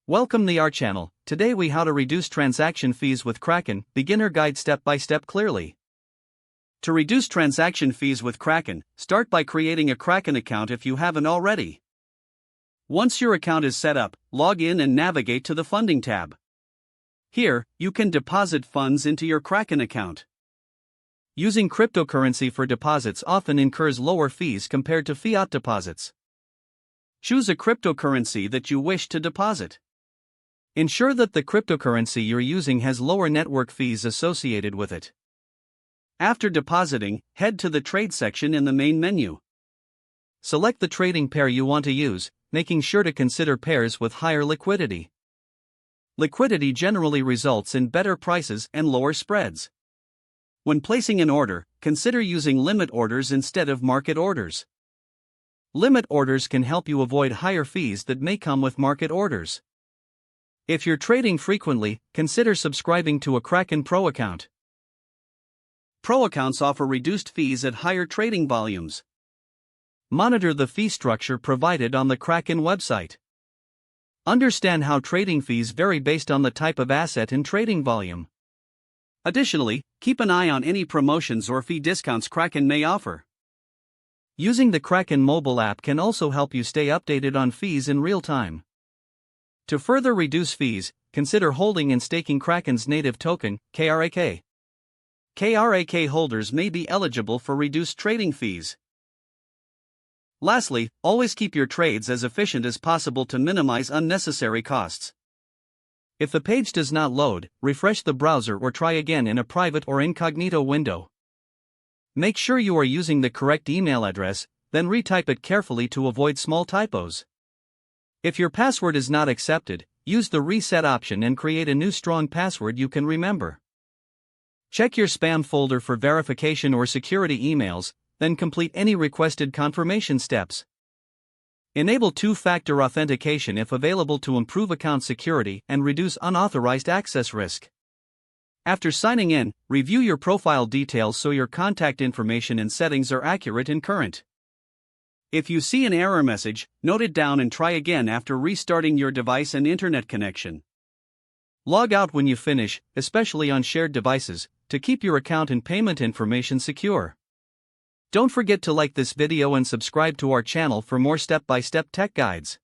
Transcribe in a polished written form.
Welcome to our channel. Today we how to reduce transaction fees with Kraken, beginner guide step by step clearly. To reduce transaction fees with Kraken, start by creating a Kraken account if you haven't already. Once your account is set up, log in and navigate to the Funding tab. Here, you can deposit funds into your Kraken account. Using cryptocurrency for deposits often incurs lower fees compared to fiat deposits. Choose a cryptocurrency that you wish to deposit. Ensure that the cryptocurrency you're using has lower network fees associated with it. After depositing, head to the Trade section in the main menu. Select the trading pair you want to use, making sure to consider pairs with higher liquidity. Liquidity generally results in better prices and lower spreads. When placing an order, consider using limit orders instead of market orders. Limit orders can help you avoid higher fees that may come with market orders. If you're trading frequently, consider subscribing to a Kraken Pro account. Pro accounts offer reduced fees at higher trading volumes. Monitor the fee structure provided on the Kraken website. Understand how trading fees vary based on the type of asset and trading volume. Additionally, keep an eye on any promotions or fee discounts Kraken may offer. Using the Kraken mobile app can also help you stay updated on fees in real time. To further reduce fees, consider holding and staking Kraken's native token, KRAK. KRAK holders may be eligible for reduced trading fees. Lastly, always keep your trades as efficient as possible to minimize unnecessary costs. If the page does not load, refresh the browser or try again in a private or incognito window. Make sure you are using the correct email address, then retype it carefully to avoid small typos. If your password is not accepted, use the reset option and create a new strong password you can remember. Check your spam folder for verification or security emails, then complete any requested confirmation steps. Enable two-factor authentication if available to improve account security and reduce unauthorized access risk. After signing in, review your profile details so your contact information and settings are accurate and current. If you see an error message, note it down and try again after restarting your device and internet connection. Log out when you finish, especially on shared devices, to keep your account and payment information secure. Don't forget to like this video and subscribe to our channel for more step-by-step tech guides.